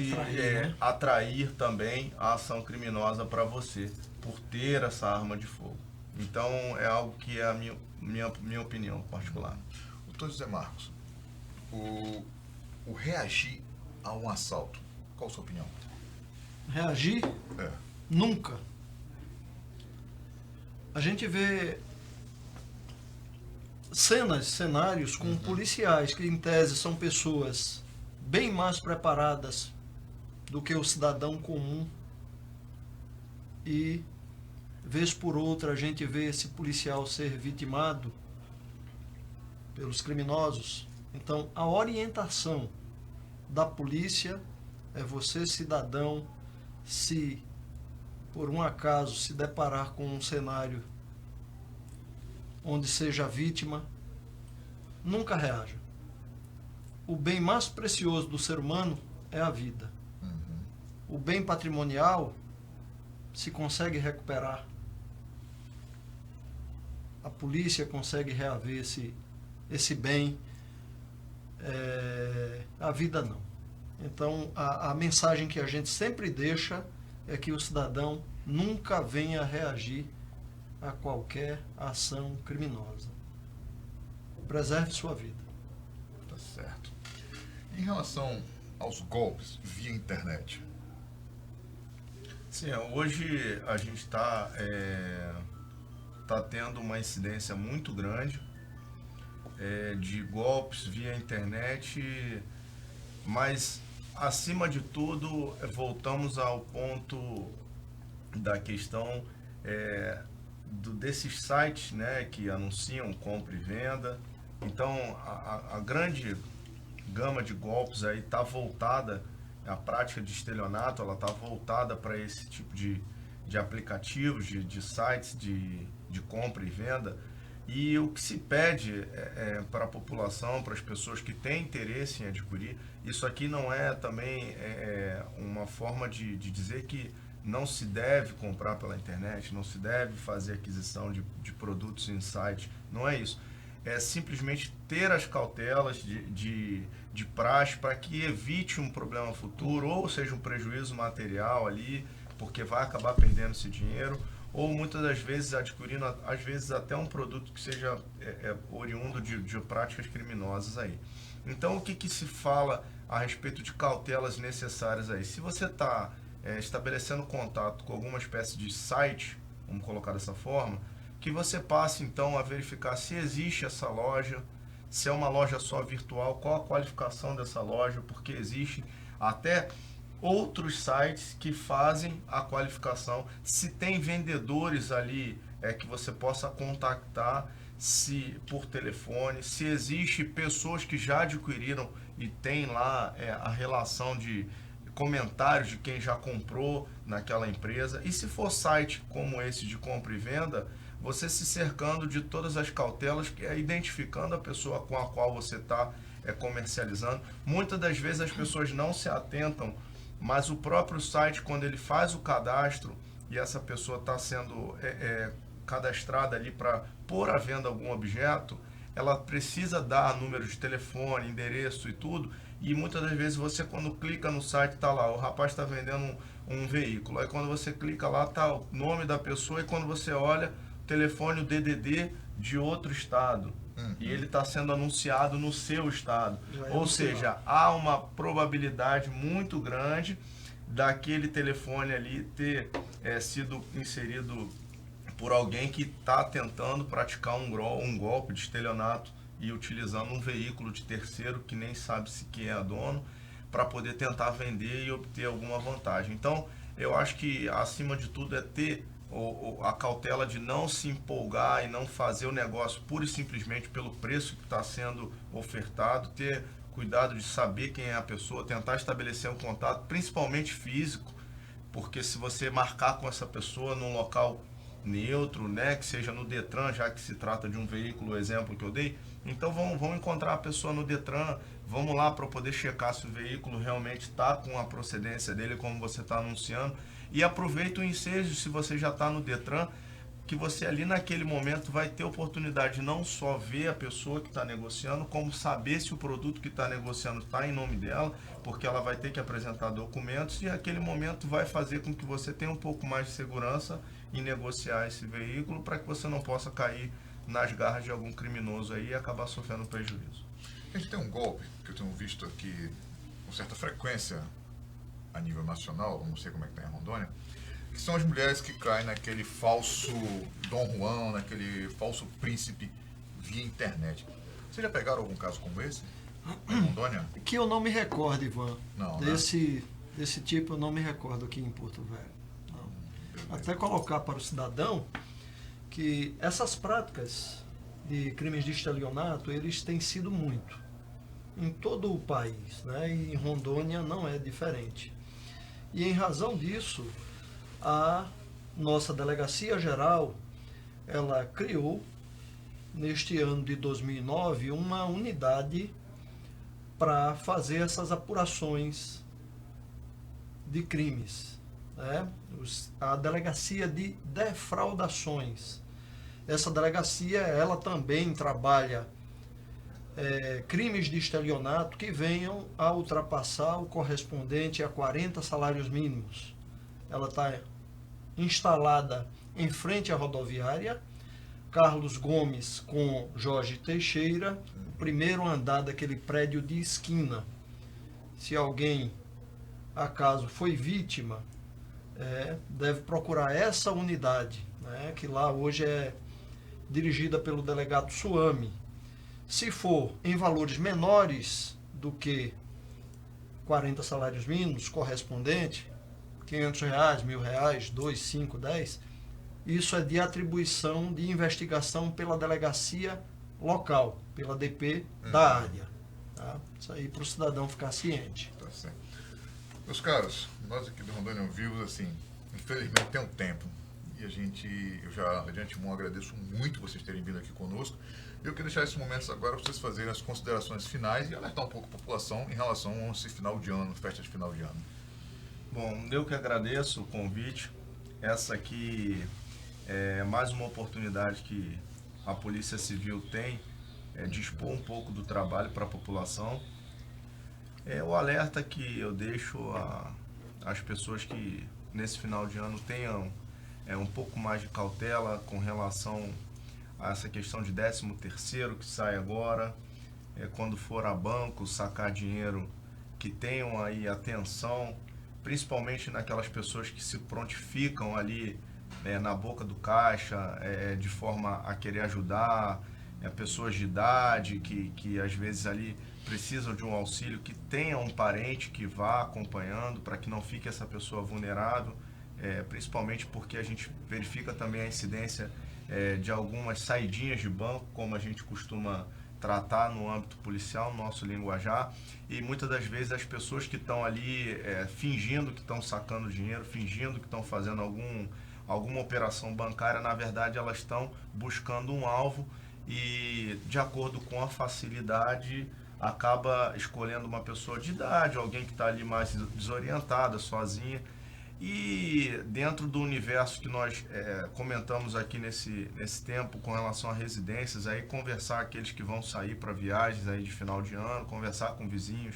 atrair também a ação criminosa para você, por ter essa arma de fogo. Então, é algo que é a minha opinião particular. Doutor José Marcos, o reagir a um assalto, qual a sua opinião? Reagir? Nunca. A gente vê cenários com policiais que, em tese, são pessoas bem mais preparadas do que o cidadão comum, e, vez por outra, a gente vê esse policial ser vitimado pelos criminosos. Então, a orientação da polícia é você, cidadão, se por um acaso se deparar com um cenário onde seja vítima, nunca reaja. O bem mais precioso do ser humano é a vida. O bem patrimonial se consegue recuperar. A polícia consegue reaver esse bem. A vida não. Então, a mensagem que a gente sempre deixa é que o cidadão nunca venha reagir a qualquer ação criminosa. Preserve sua vida. Tá certo. Em relação aos golpes via internet? Sim, hoje a gente está tendo uma incidência muito grande de golpes via internet, mas acima de tudo voltamos ao ponto da questão desses sites, né, que anunciam compra e venda. Então a grande gama de golpes aí está voltada, a prática de estelionato, ela está voltada para esse tipo de de aplicativos, de sites de compra e venda. E o que se pede para a população, para as pessoas que têm interesse em adquirir, isso aqui não é também uma forma de dizer que não se deve comprar pela internet, não se deve fazer aquisição de produtos em site, não é isso. É simplesmente ter as cautelas de praxe para que evite um problema futuro, ou seja, um prejuízo material ali, porque vai acabar perdendo esse dinheiro, ou muitas das vezes adquirindo, às vezes, até um produto que seja oriundo de práticas criminosas aí. Então, o que se fala a respeito de cautelas necessárias aí? Se você está estabelecendo contato com alguma espécie de site, vamos colocar dessa forma, que você passe, então, a verificar se existe essa loja, se é uma loja só virtual, qual a qualificação dessa loja, porque existe até outros sites que fazem a qualificação, se tem vendedores ali que você possa contactar se por telefone, se existe pessoas que já adquiriram e tem lá a relação de comentários de quem já comprou naquela empresa, e se for site como esse de compra e venda, você se cercando de todas as cautelas, que é identificando a pessoa com a qual você está comercializando. Muitas das vezes as pessoas não se atentam, mas o próprio site, quando ele faz o cadastro e essa pessoa está sendo cadastrada ali para pôr à venda algum objeto, ela precisa dar número de telefone, endereço e tudo, e muitas das vezes você, quando clica no site, está lá, o rapaz está vendendo um veículo, aí quando você clica lá, está o nome da pessoa, e quando você olha, o telefone, o DDD de outro estado, e ele está sendo anunciado no seu estado. Ou seja, há uma probabilidade muito grande daquele telefone ali ter sido inserido por alguém que está tentando praticar um golpe de estelionato e utilizando um veículo de terceiro que nem sabe se quem é dono, para poder tentar vender e obter alguma vantagem. Então, eu acho que acima de tudo é ter a cautela de não se empolgar e não fazer o negócio pura e simplesmente pelo preço que está sendo ofertado, ter cuidado de saber quem é a pessoa, tentar estabelecer um contato, principalmente físico, porque se você marcar com essa pessoa num local neutro, né, que seja no Detran, já que se trata de um veículo, o exemplo que eu dei, então vamos encontrar a pessoa no Detran, vamos lá para poder checar se o veículo realmente está com a procedência dele, como você está anunciando, e aproveita o ensejo, se você já está no Detran, que você ali naquele momento vai ter oportunidade de não só ver a pessoa que está negociando, como saber se o produto que está negociando está em nome dela, porque ela vai ter que apresentar documentos, e aquele momento vai fazer com que você tenha um pouco mais de segurança em negociar esse veículo, para que você não possa cair nas garras de algum criminoso aí e acabar sofrendo prejuízo. A gente tem um golpe que eu tenho visto aqui com certa frequência a nível nacional, não sei como é que está em Rondônia, que são as mulheres que caem naquele falso Dom Juan, naquele falso príncipe via internet. Vocês já pegaram algum caso como esse em Rondônia? Que eu não me recordo, Ivan. Não, desse tipo eu não me recordo aqui em Porto Velho. Não. Até colocar para o cidadão que essas práticas de crimes de estelionato, eles têm sido muito em todo o país, né? E em Rondônia não é diferente. E em razão disso, a nossa Delegacia Geral, ela criou, neste ano de 2009, uma unidade para fazer essas apurações de crimes, né? A Delegacia de Defraudações. Essa delegacia, ela também trabalha crimes de estelionato que venham a ultrapassar o correspondente a 40 salários mínimos. Ela está instalada em frente à rodoviária Carlos Gomes com Jorge Teixeira, o primeiro andar daquele prédio de esquina. Se alguém, acaso, foi vítima, deve procurar essa unidade, né, que lá hoje é dirigida pelo delegado Suame. Se for em valores menores do que 40 salários mínimos correspondente, R$500, R$1.000, 2, 5, 10, isso é de atribuição de investigação pela delegacia local, pela DP da área. Tá? Isso aí para o cidadão ficar ciente. Tá certo. Meus caros, nós aqui do Rondônia Vivos, assim, infelizmente tem um tempo. E eu já de antemão agradeço muito vocês terem vindo aqui conosco. Eu quero deixar esses momentos agora para vocês fazerem as considerações finais e alertar um pouco a população em relação a esse final de ano, festa de final de ano. Bom, eu que agradeço o convite. Essa aqui é mais uma oportunidade que a Polícia Civil tem de expor um pouco do trabalho para a população. O alerta que eu deixo às pessoas que nesse final de ano tenham um pouco mais de cautela com relação a essa questão de 13º que sai agora, quando for a banco sacar dinheiro, que tenham aí atenção, principalmente naquelas pessoas que se prontificam ali na boca do caixa, de forma a querer ajudar, pessoas de idade que às vezes ali precisam de um auxílio, que tenha um parente que vá acompanhando para que não fique essa pessoa vulnerável, principalmente porque a gente verifica também a incidência de algumas saidinhas de banco, como a gente costuma tratar no âmbito policial, no nosso linguajar, e muitas das vezes as pessoas que estão ali fingindo que estão sacando dinheiro, fingindo que estão fazendo alguma operação bancária, na verdade elas estão buscando um alvo e, de acordo com a facilidade, acaba escolhendo uma pessoa de idade, alguém que está ali mais desorientada, sozinha. E dentro do universo que nós comentamos aqui nesse tempo com relação a residências, aí conversar aqueles que vão sair para viagens aí de final de ano, conversar com vizinhos,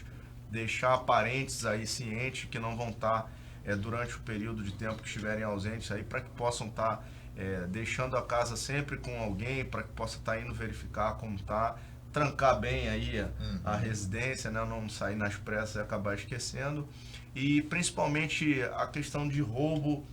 deixar parentes aí cientes que não vão estar durante o período de tempo que estiverem ausentes aí, para que possam estar deixando a casa sempre com alguém, para que possa estar indo verificar como está, trancar bem aí a residência, né? Não sair nas pressas e acabar esquecendo. E principalmente a questão de roubo,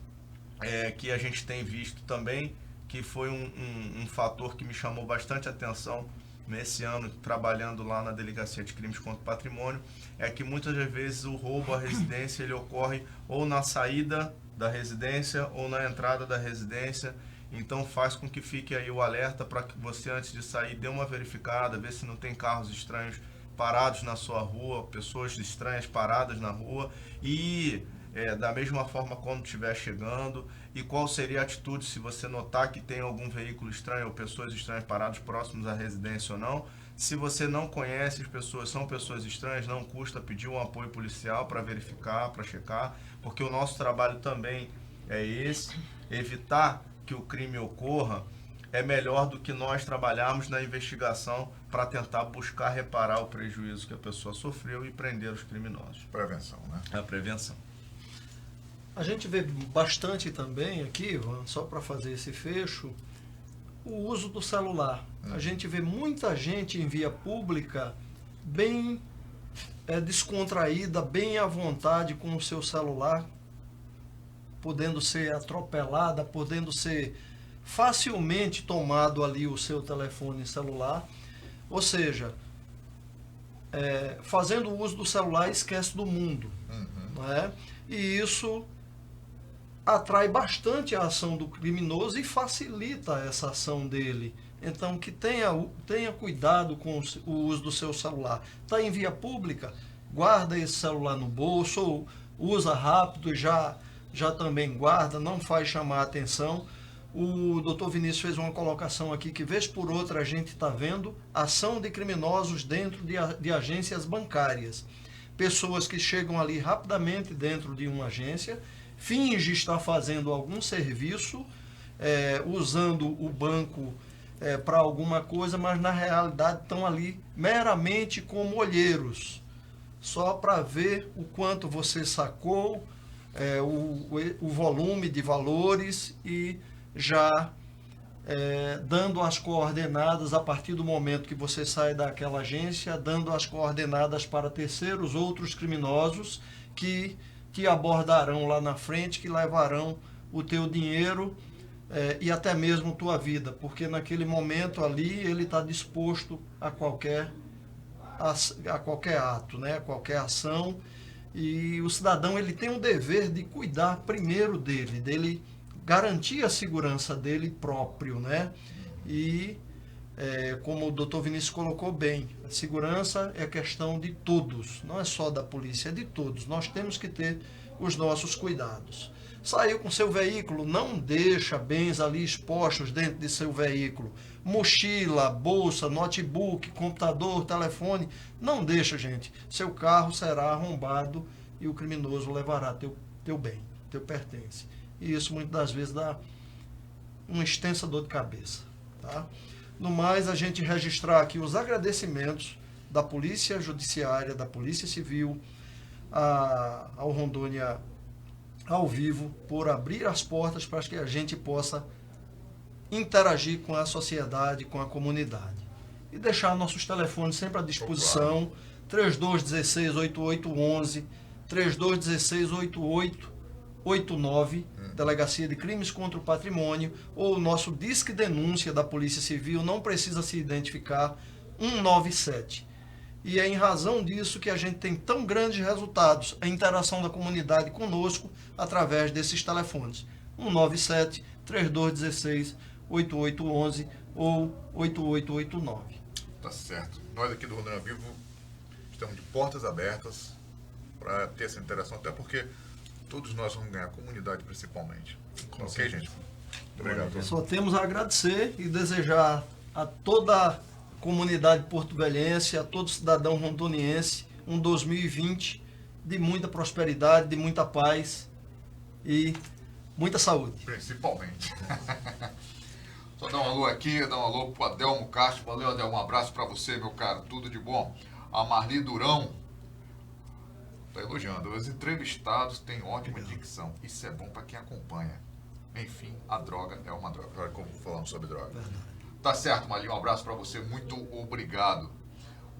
que a gente tem visto também, que foi um fator que me chamou bastante atenção nesse ano, trabalhando lá na Delegacia de Crimes contra o Patrimônio, é que muitas das vezes o roubo à residência ele ocorre ou na saída da residência ou na entrada da residência. Então faz com que fique aí o alerta para que você, antes de sair, dê uma verificada, vê se não tem carros estranhos parados na sua rua, pessoas estranhas paradas na rua, e da mesma forma quando estiver chegando, e qual seria a atitude se você notar que tem algum veículo estranho ou pessoas estranhas paradas próximos à residência ou não. Se você não conhece as pessoas, são pessoas estranhas, não custa pedir um apoio policial para verificar, para checar, porque o nosso trabalho também é esse, evitar que o crime ocorra. É melhor do que nós trabalharmos na investigação para tentar buscar reparar o prejuízo que a pessoa sofreu e prender os criminosos. Prevenção, né? A prevenção. A gente vê bastante também aqui, Ivan, só para fazer esse fecho, o uso do celular. A gente vê muita gente em via pública bem descontraída, bem à vontade com o seu celular, podendo ser atropelada, podendo ser facilmente tomado ali o seu telefone celular, ou seja, fazendo uso do celular esquece do mundo, não é? E isso atrai bastante a ação do criminoso e facilita essa ação dele. Então que tenha cuidado com o uso do seu celular. Está em via pública, guarda esse celular no bolso, ou usa rápido, já também guarda, não faz chamar a atenção. O doutor Vinícius fez uma colocação aqui que, vez por outra, a gente está vendo ação de criminosos dentro de agências bancárias. Pessoas que chegam ali rapidamente dentro de uma agência, fingem estar fazendo algum serviço, usando o banco para alguma coisa, mas na realidade estão ali meramente como olheiros, só para ver o quanto você sacou, o volume de valores, e já dando as coordenadas a partir do momento que você sai daquela agência, dando as coordenadas para terceiros, outros criminosos que te abordarão lá na frente, que levarão o teu dinheiro e até mesmo tua vida, porque naquele momento ali ele está disposto a qualquer ato, né? A qualquer ação, e o cidadão ele tem o dever de cuidar primeiro dele garantir a segurança dele próprio, né? E como o doutor Vinícius colocou bem, a segurança é questão de todos, não é só da polícia, é de todos. Nós temos que ter os nossos cuidados. Saiu com seu veículo, não deixa bens ali expostos dentro de seu veículo. Mochila, bolsa, notebook, computador, telefone, não deixa, gente. Seu carro será arrombado e o criminoso levará teu bem, teu pertence. E isso muitas das vezes dá uma extensa dor de cabeça. Tá? No mais, a gente registrar aqui os agradecimentos da Polícia Judiciária, da Polícia Civil, ao Rondônia ao Vivo, por abrir as portas para que a gente possa interagir com a sociedade, com a comunidade. E deixar nossos telefones sempre à disposição, 3216-8811, 3216-8889, Delegacia de Crimes contra o Patrimônio, ou o nosso Disque Denúncia da Polícia Civil, não precisa se identificar, 197. E é em razão disso que a gente tem tão grandes resultados, a interação da comunidade conosco através desses telefones. 197, 3216, 8811 ou 8889. Tá certo. Nós aqui do Rondônia Vivo estamos de portas abertas para ter essa interação, até porque todos nós vamos ganhar, a comunidade principalmente. Ok, gente? Muito obrigado. Só temos a agradecer e desejar a toda a comunidade porto-velhense, a todo cidadão rondoniense, um 2020 de muita prosperidade, de muita paz e muita saúde. Principalmente. Só dar um alô aqui, dar um alô pro Adelmo Castro. Valeu, Adelmo, um abraço para você, meu cara. Tudo de bom. A Marli Durão tá elogiando. Os entrevistados têm ótima dicção. Isso é bom para quem acompanha. Enfim, a droga é uma droga. Agora como falamos sobre droga. Tá certo, Marli. Um abraço para você. Muito obrigado.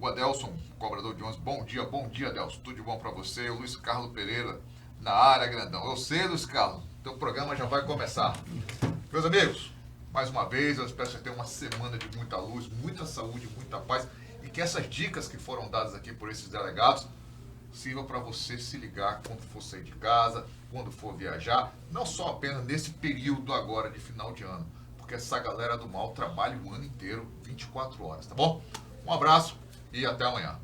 O Adelson, cobrador de 11. Bom dia, Adelson. Tudo de bom para você. O Luiz Carlos Pereira na área, grandão. Eu sei, Luiz Carlos. Teu programa já vai começar. Meus amigos, mais uma vez, eu espero que você tenha uma semana de muita luz, muita saúde, muita paz. E que essas dicas que foram dadas aqui por esses delegados sirva para você se ligar quando for sair de casa, quando for viajar, não só apenas nesse período agora de final de ano, porque essa galera do mal trabalha o ano inteiro, 24 horas, tá bom? Um abraço e até amanhã.